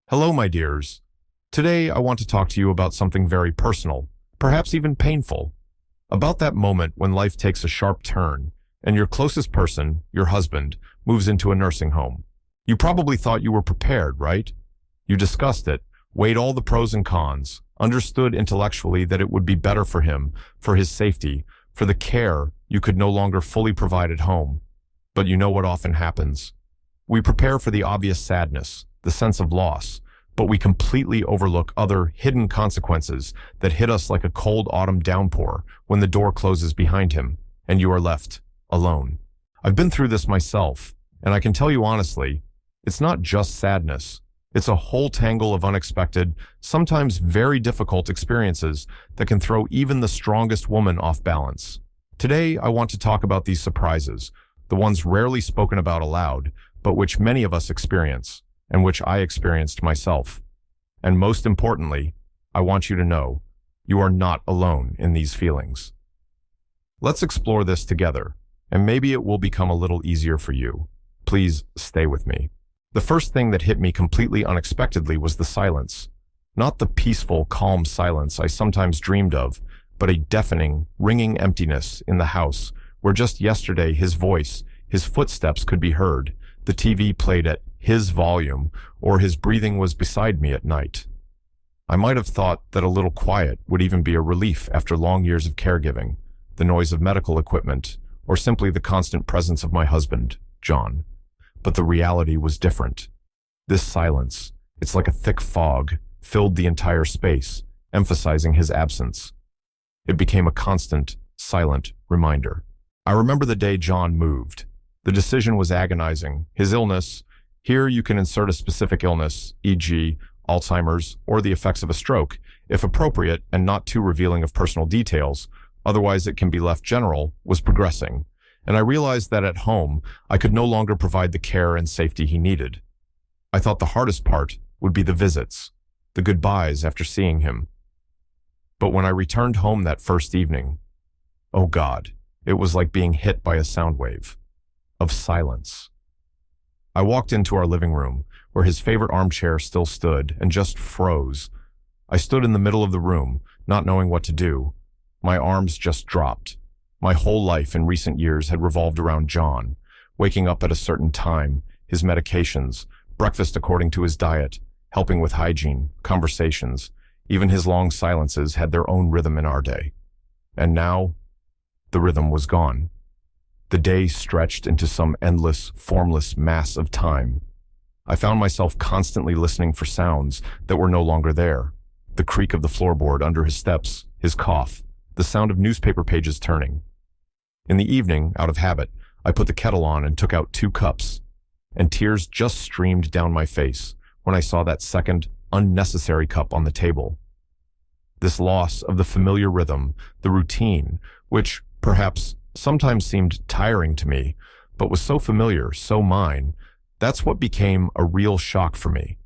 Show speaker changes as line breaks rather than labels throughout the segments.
Hello, my dears. Today, I want to talk to you about something very personal, perhaps even painful. About that moment when life takes a sharp turn and your closest person, your husband, moves into a nursing home. You probably thought you were prepared, right? You discussed it, weighed all the pros and cons, understood intellectually that it would be better for him, for his safety, for the care you could no longer fully provide at home. But you know what often happens? We prepare for the obvious sadness, the sense of loss, but we completely overlook other hidden consequences that hit us like a cold autumn downpour when the door closes behind him and you are left alone. I've been through this myself, and I can tell you honestly, it's not just sadness. It's a whole tangle of unexpected, sometimes very difficult experiences that can throw even the strongest woman off balance. Today, I want to talk about these surprises, the ones rarely spoken about aloud, but which many of us experience, and which I experienced myself. And most importantly, I want you to know, you are not alone in these feelings. Let's explore this together, and maybe it will become a little easier for you. Please stay with me. The first thing that hit me completely unexpectedly was the silence. Not the peaceful, calm silence I sometimes dreamed of, but a deafening, ringing emptiness in the house where just yesterday his voice, his footsteps could be heard, the TV played at his volume, or his breathing was beside me at night. I might have thought that a little quiet would even be a relief after long years of caregiving, the noise of medical equipment, or simply the constant presence of my husband, John. But the reality was different. This silence, it's like a thick fog, filled the entire space, emphasizing his absence. It became a constant, silent reminder. I remember the day John moved. The decision was agonizing. His illness, here you can insert a specific illness, e.g., Alzheimer's, or the effects of a stroke, if appropriate and not too revealing of personal details, otherwise it can be left general, was progressing. And I realized that at home, I could no longer provide the care and safety he needed. I thought the hardest part would be the visits, the goodbyes after seeing him. But when I returned home that first evening, oh God, it was like being hit by a sound wave of silence. I walked into our living room, where his favorite armchair still stood, and just froze. I stood in the middle of the room, not knowing what to do. My arms just dropped. My whole life in recent years had revolved around John, waking up at a certain time, his medications, breakfast according to his diet, helping with hygiene, conversations. Even his long silences had their own rhythm in our day. And now, the rhythm was gone. The day stretched into some endless, formless mass of time. I found myself constantly listening for sounds that were no longer there. The creak of the floorboard under his steps, his cough, the sound of newspaper pages turning. In the evening, out of habit, I put the kettle on and took out 2 cups, and tears just streamed down my face when I saw that second, unnecessary cup on the table. This loss of the familiar rhythm, the routine, which, perhaps, sometimes seemed tiring to me, but was so familiar, so mine, that's what became a real shock for me.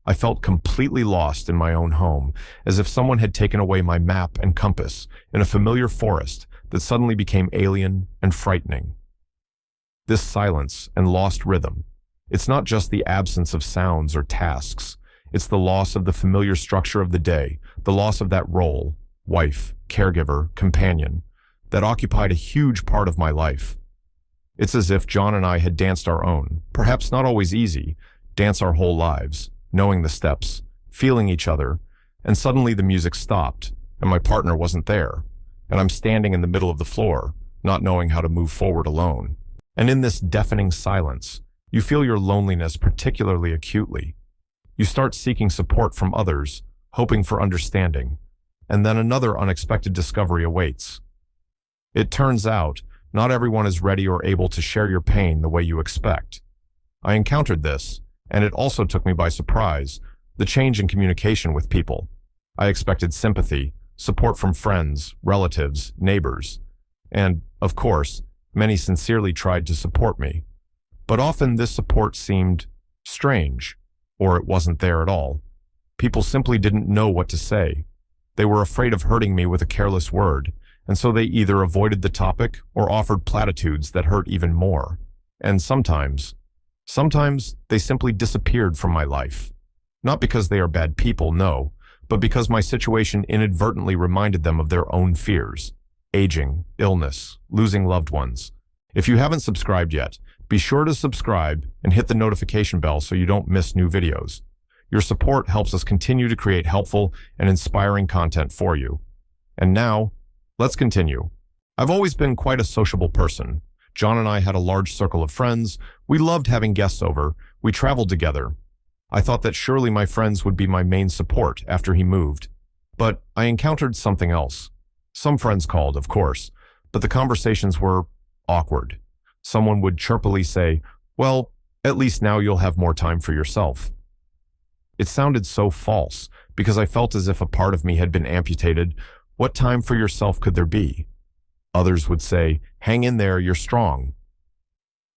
I felt completely lost in my own home, as if someone had taken away my map and compass in a familiar forest that suddenly became alien and frightening. This silence and lost rhythm, it's not just the absence of sounds or tasks, it's the loss of the familiar structure of the day, the loss of that role, wife, caregiver, companion, that occupied a huge part of my life. It's as if John and I had danced our own, perhaps not always easy, dance our whole lives, knowing the steps, feeling each other, and suddenly the music stopped, and my partner wasn't there, and I'm standing in the middle of the floor, not knowing how to move forward alone. And in this deafening silence, you feel your loneliness particularly acutely. You start seeking support from others, hoping for understanding, and then another unexpected discovery awaits. It turns out, not everyone is ready or able to share your pain the way you expect. I encountered this, and it also took me by surprise, the change in communication with people. I expected sympathy, support from friends, relatives, neighbors, and, of course, many sincerely tried to support me. But often this support seemed strange, or it wasn't there at all. People simply didn't know what to say. They were afraid of hurting me with a careless word, and so they either avoided the topic or offered platitudes that hurt even more. And sometimes they simply disappeared from my life. Not because they are bad people, no, but because my situation inadvertently reminded them of their own fears. Aging, illness, losing loved ones. If you haven't subscribed yet, be sure to subscribe and hit the notification bell so you don't miss new videos. Your support helps us continue to create helpful and inspiring content for you. And now, let's continue. I've always been quite a sociable person. John and I had a large circle of friends. We loved having guests over. We traveled together. I thought that surely my friends would be my main support after he moved. But I encountered something else. Some friends called, of course, but the conversations were awkward. Someone would chirpily say, "Well, at least now you'll have more time for yourself." It sounded so false because I felt as if a part of me had been amputated. What time for yourself could there be? Others would say, "Hang in there, you're strong."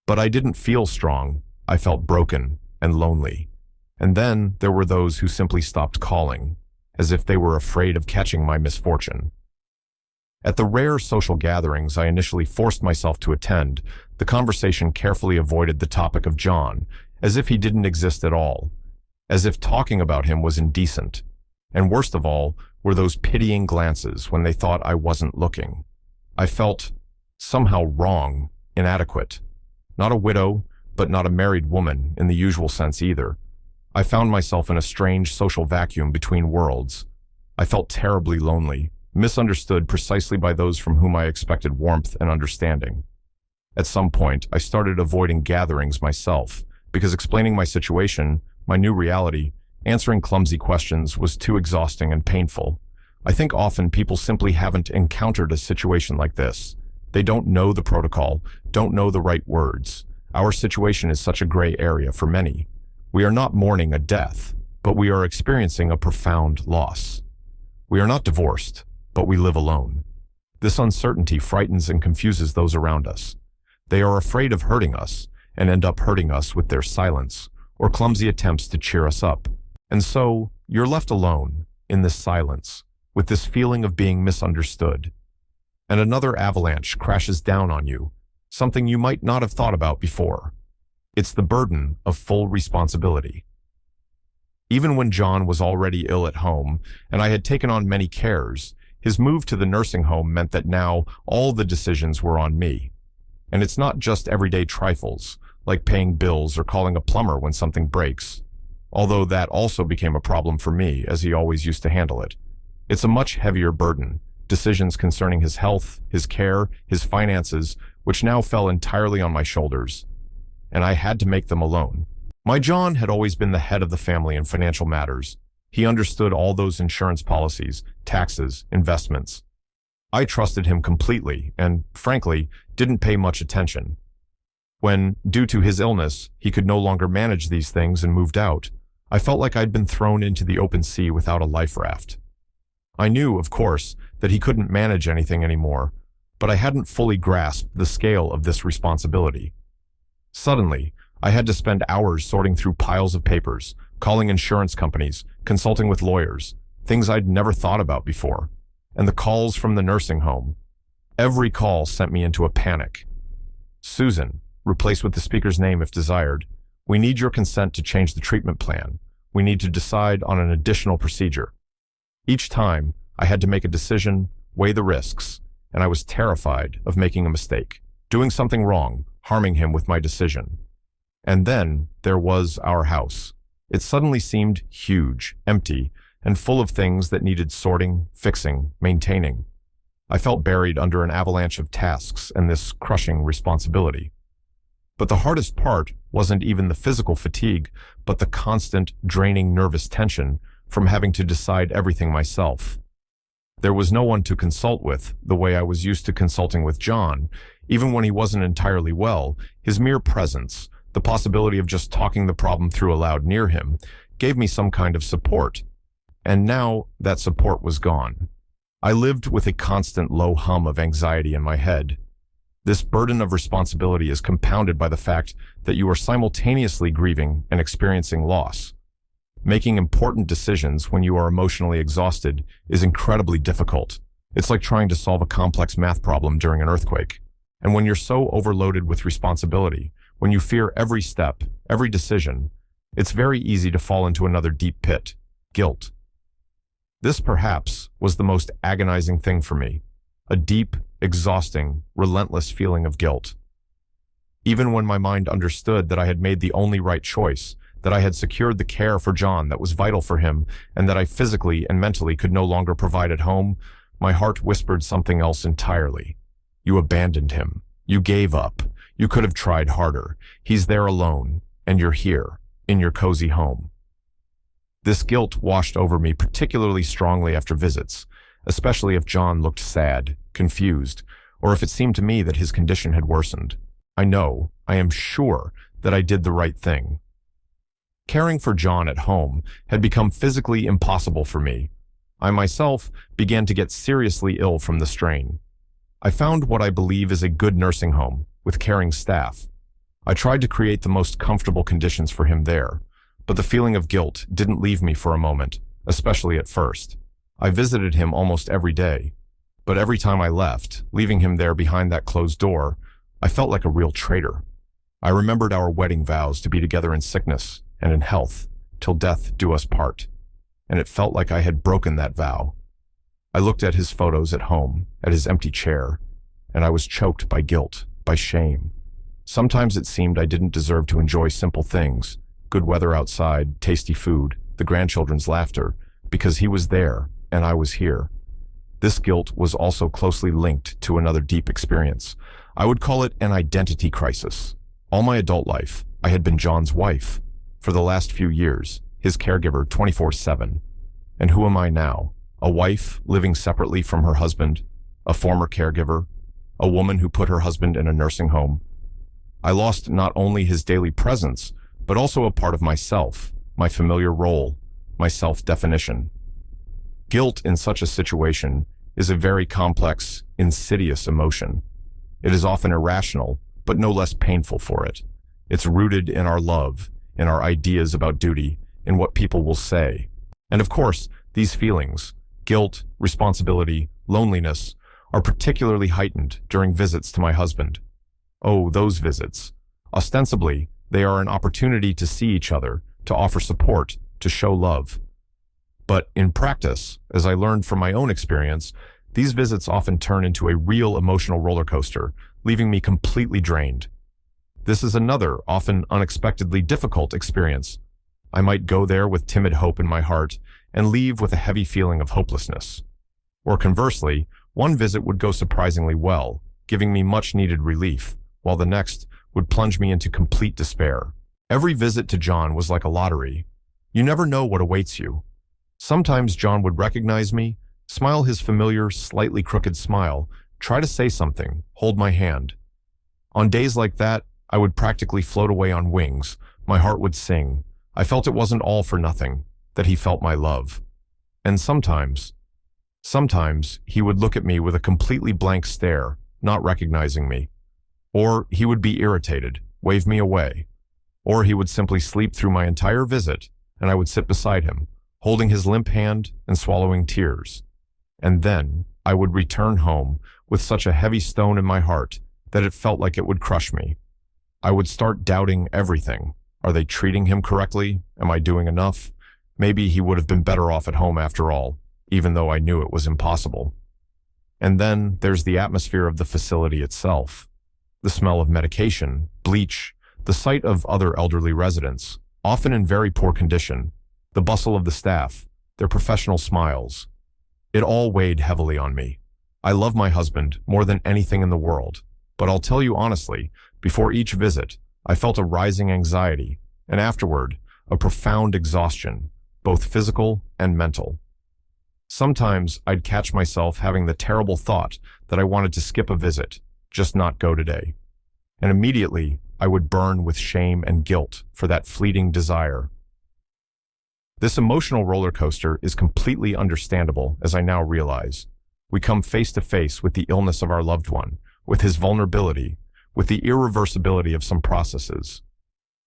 But I didn't feel strong. I felt broken and lonely. And then there were those who simply stopped calling, as if they were afraid of catching my misfortune. At the rare social gatherings I initially forced myself to attend, the conversation carefully avoided the topic of John, as if he didn't exist at all, as if talking about him was indecent. And worst of all were those pitying glances when they thought I wasn't looking. I felt somehow wrong, inadequate. Not a widow, but not a married woman in the usual sense either. I found myself in a strange social vacuum between worlds. I felt terribly lonely, misunderstood precisely by those from whom I expected warmth and understanding. At some point, I started avoiding gatherings myself, because explaining my situation, my new reality, answering clumsy questions was too exhausting and painful. I think often people simply haven't encountered a situation like this. They don't know the protocol, don't know the right words. Our situation is such a gray area for many. We are not mourning a death, but we are experiencing a profound loss. We are not divorced, but we live alone. This uncertainty frightens and confuses those around us. They are afraid of hurting us and end up hurting us with their silence or clumsy attempts to cheer us up. And so, you're left alone in this silence, with this feeling of being misunderstood. And another avalanche crashes down on you, something you might not have thought about before. It's the burden of full responsibility. Even when John was already ill at home, and I had taken on many cares, his move to the nursing home meant that now all the decisions were on me. And it's not just everyday trifles, like paying bills or calling a plumber when something breaks, although that also became a problem for me, as he always used to handle it. It's a much heavier burden, decisions concerning his health, his care, his finances, which now fell entirely on my shoulders, and I had to make them alone. My John had always been the head of the family in financial matters. He understood all those insurance policies, taxes, investments. I trusted him completely and, frankly, didn't pay much attention. When, due to his illness, he could no longer manage these things and moved out, I felt like I'd been thrown into the open sea without a life raft. I knew, of course, that he couldn't manage anything anymore, but I hadn't fully grasped the scale of this responsibility. Suddenly, I had to spend hours sorting through piles of papers, calling insurance companies, consulting with lawyers, things I'd never thought about before, and the calls from the nursing home. Every call sent me into a panic. "Susan," replaced with the speaker's name if desired, "we need your consent to change the treatment plan. We need to decide on an additional procedure." Each time, I had to make a decision, weigh the risks, and I was terrified of making a mistake, doing something wrong, harming him with my decision. And then there was our house. It suddenly seemed huge, empty, and full of things that needed sorting, fixing, maintaining. I felt buried under an avalanche of tasks and this crushing responsibility. But the hardest part wasn't even the physical fatigue, but the constant, draining nervous tension from having to decide everything myself. There was no one to consult with the way I was used to consulting with John. Even when he wasn't entirely well, his mere presence, the possibility of just talking the problem through aloud near him, gave me some kind of support. And now that support was gone. I lived with a constant low hum of anxiety in my head. This burden of responsibility is compounded by the fact that you are simultaneously grieving and experiencing loss. Making important decisions when you are emotionally exhausted is incredibly difficult. It's like trying to solve a complex math problem during an earthquake. And when you're so overloaded with responsibility, when you fear every step, every decision, It's very easy to fall into another deep pit, guilt. This perhaps was the most agonizing thing for me, a deep, exhausting, relentless feeling of guilt. Even when my mind understood that I had made the only right choice, that I had secured the care for John that was vital for him, and that I physically and mentally could no longer provide at home, my heart whispered something else entirely. You abandoned him. You gave up. You could have tried harder. He's there alone, and you're here, in your cozy home. This guilt washed over me particularly strongly after visits, especially if John looked sad, confused, or if it seemed to me that his condition had worsened. I am sure that I did the right thing. Caring for John at home had become physically impossible for me. I myself began to get seriously ill from the strain. I found what I believe is a good nursing home, with caring staff. I tried to create the most comfortable conditions for him there, but the feeling of guilt didn't leave me for a moment, especially at first. I visited him almost every day, but every time I left, leaving him there behind that closed door, I felt like a real traitor. I remembered our wedding vows to be together in sickness and in health, till death do us part, and it felt like I had broken that vow. I looked at his photos at home, at his empty chair, and I was choked by guilt, by shame. Sometimes it seemed I didn't deserve to enjoy simple things, good weather outside, tasty food, the grandchildren's laughter, because he was there and I was here. This guilt was also closely linked to another deep experience. I would call it an identity crisis. All my adult life, I had been John's wife. For the last few years, his caregiver 24/7. And who am I now? A wife living separately from her husband, a former caregiver, a woman who put her husband in a nursing home. I lost not only his daily presence, but also a part of myself, my familiar role, my self-definition. Guilt in such a situation is a very complex, insidious emotion. It is often irrational, but no less painful for it. It's rooted in our love, in our ideas about duty, in what people will say. And of course, these feelings, guilt, responsibility, loneliness, are particularly heightened during visits to my husband. Oh, those visits. Ostensibly, they are an opportunity to see each other, to offer support, to show love. But in practice, as I learned from my own experience, these visits often turn into a real emotional roller coaster, leaving me completely drained. This is another, often unexpectedly difficult experience. I might go there with timid hope in my heart and leave with a heavy feeling of hopelessness. Or conversely, one visit would go surprisingly well, giving me much-needed relief, while the next would plunge me into complete despair. Every visit to John was like a lottery. You never know what awaits you. Sometimes John would recognize me, smile his familiar, slightly crooked smile, try to say something, hold my hand. On days like that, I would practically float away on wings. My heart would sing. I felt it wasn't all for nothing, that he felt my love. And sometimes he would look at me with a completely blank stare, not recognizing me. Or he would be irritated, wave me away. Or he would simply sleep through my entire visit, and I would sit beside him, holding his limp hand and swallowing tears. And then I would return home with such a heavy stone in my heart that it felt like it would crush me. I would start doubting everything. Are they treating him correctly? Am I doing enough? Maybe he would have been better off at home after all, even though I knew it was impossible. And then there's the atmosphere of the facility itself. The smell of medication, bleach, the sight of other elderly residents, often in very poor condition, the bustle of the staff, their professional smiles. It all weighed heavily on me. I love my husband more than anything in the world, but I'll tell you honestly, before each visit, I felt a rising anxiety, and afterward, a profound exhaustion, both physical and mental. Sometimes I'd catch myself having the terrible thought that I wanted to skip a visit, just not go today. And immediately, I would burn with shame and guilt for that fleeting desire. This emotional roller coaster is completely understandable, as I now realize. We come face to face with the illness of our loved one, with his vulnerability, with the irreversibility of some processes.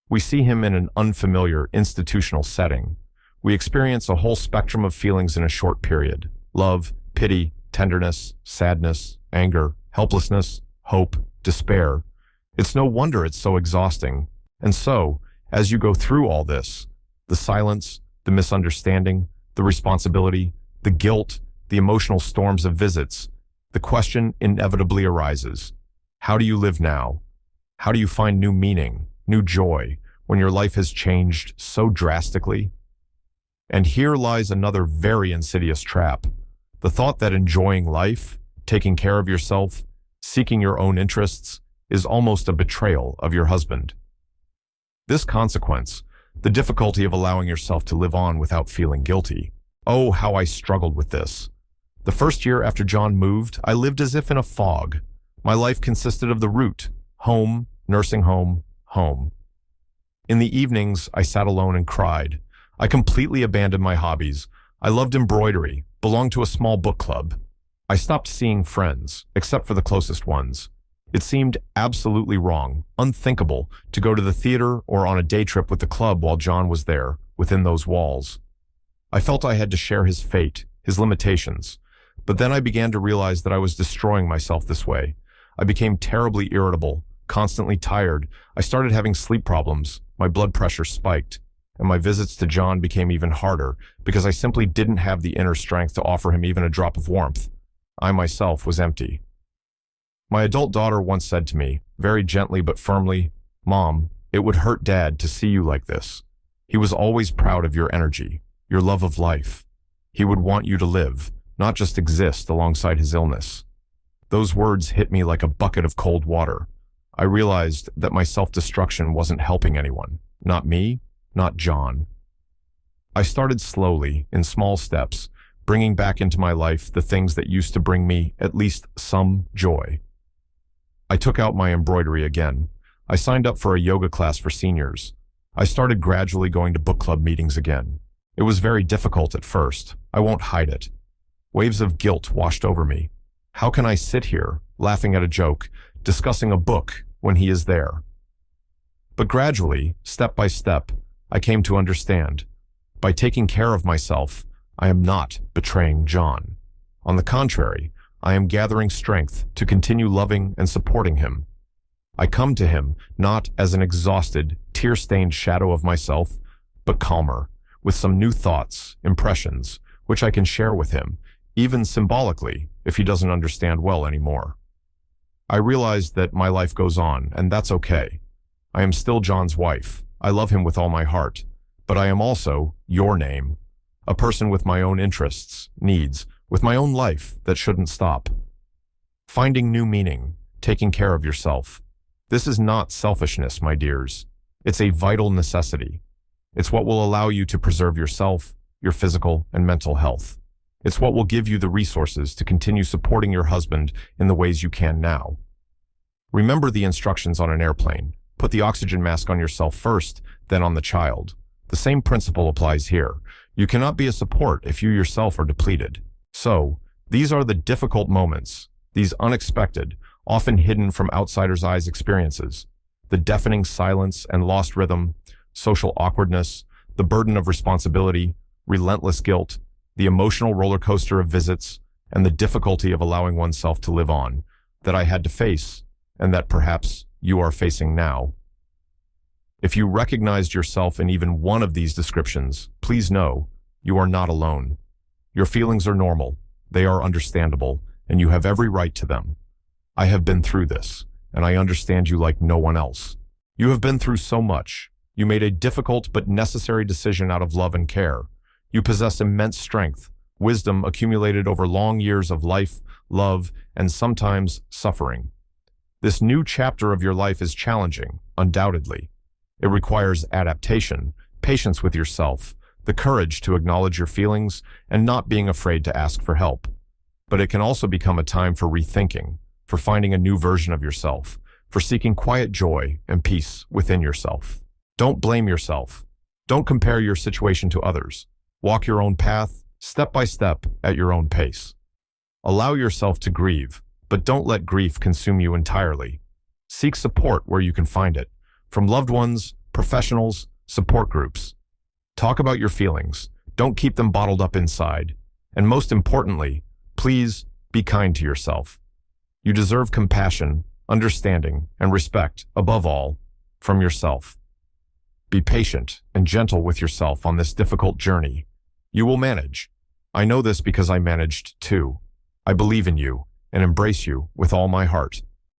We see him in an unfamiliar institutional setting. We experience a whole spectrum of feelings in a short period: love, pity, tenderness, sadness, anger, helplessness, hope, despair. It's no wonder it's so exhausting. And so, As you go through all this, the silence, the misunderstanding, the responsibility, the guilt, the emotional storms of visits, the question inevitably arises: how do you live now? How do you find new meaning, new joy, when your life has changed so drastically? And here lies another very insidious trap: the thought that enjoying life, taking care of yourself, seeking your own interests, is almost a betrayal of your husband. This consequence, the difficulty of allowing yourself to live on without feeling guilty. Oh, how I struggled with this. The first year after John moved, I lived as if in a fog. My life consisted of the route: home, nursing home, home. In the evenings, I sat alone and cried. I completely abandoned my hobbies. I loved embroidery, belonged to a small book club. I stopped seeing friends, except for the closest ones. It seemed absolutely wrong, unthinkable, to go to the theater or on a day trip with the club while John was there, within those walls. I felt I had to share his fate, his limitations. But then I began to realize that I was destroying myself this way. I became terribly irritable, constantly tired. I started having sleep problems. My blood pressure spiked. And my visits to John became even harder because I simply didn't have the inner strength to offer him even a drop of warmth. I myself was empty. My adult daughter once said to me, very gently but firmly, "Mom, it would hurt Dad to see you like this. He was always proud of your energy, your love of life. He would want you to live, not just exist alongside his illness." Those words hit me like a bucket of cold water. I realized that my self-destruction wasn't helping anyone. Not me, not John. I started slowly, in small steps, bringing back into my life the things that used to bring me at least some joy. I took out my embroidery again. I signed up for a yoga class for seniors. I started gradually going to book club meetings again. It was very difficult at first. I won't hide it. Waves of guilt washed over me. How can I sit here, laughing at a joke, discussing a book when he is there? But gradually, step by step, I came to understand. By taking care of myself, I am not betraying John. On the contrary, I am gathering strength to continue loving and supporting him. I come to him not as an exhausted, tear-stained shadow of myself, but calmer, with some new thoughts, impressions, which I can share with him, even symbolically, if he doesn't understand well anymore. I realize that my life goes on, and that's okay. I am still John's wife. I love him with all my heart. But I am also your name, a person with my own interests, needs, with my own life that shouldn't stop. Finding new meaning, taking care of yourself. This is not selfishness, my dears. It's a vital necessity. It's what will allow you to preserve yourself, your physical and mental health. It's what will give you the resources to continue supporting your husband in the ways you can now. Remember the instructions on an airplane. Put the oxygen mask on yourself first, then on the child. The same principle applies here. You cannot be a support if you yourself are depleted. So, these are the difficult moments, these unexpected, often hidden from outsiders' eyes experiences, the deafening silence and lost rhythm, social awkwardness, the burden of responsibility, relentless guilt, the emotional roller coaster of visits, and the difficulty of allowing oneself to live on, that I had to face, and that perhaps you are facing now. If you recognized yourself in even one of these descriptions, please know you are not alone. Your feelings are normal, they are understandable, and you have every right to them. I have been through this, and I understand you like no one else. You have been through so much. You made a difficult but necessary decision out of love and care. You possess immense strength, wisdom accumulated over long years of life, love, and sometimes suffering. This new chapter of your life is challenging, undoubtedly. It requires adaptation, patience with yourself, the courage to acknowledge your feelings, and not being afraid to ask for help. But it can also become a time for rethinking, for finding a new version of yourself, for seeking quiet joy and peace within yourself. Don't blame yourself. Don't compare your situation to others. Walk your own path, step by step, at your own pace. Allow yourself to grieve, but don't let grief consume you entirely. Seek support where you can find it, from loved ones, professionals, support groups. Talk about your feelings. Don't keep them bottled up inside. And most importantly, please be kind to yourself. You deserve compassion, understanding, and respect, above all, from yourself. Be patient and gentle with yourself on this difficult journey. You will manage. I know this because I managed too. I believe in you and embrace you with all my heart.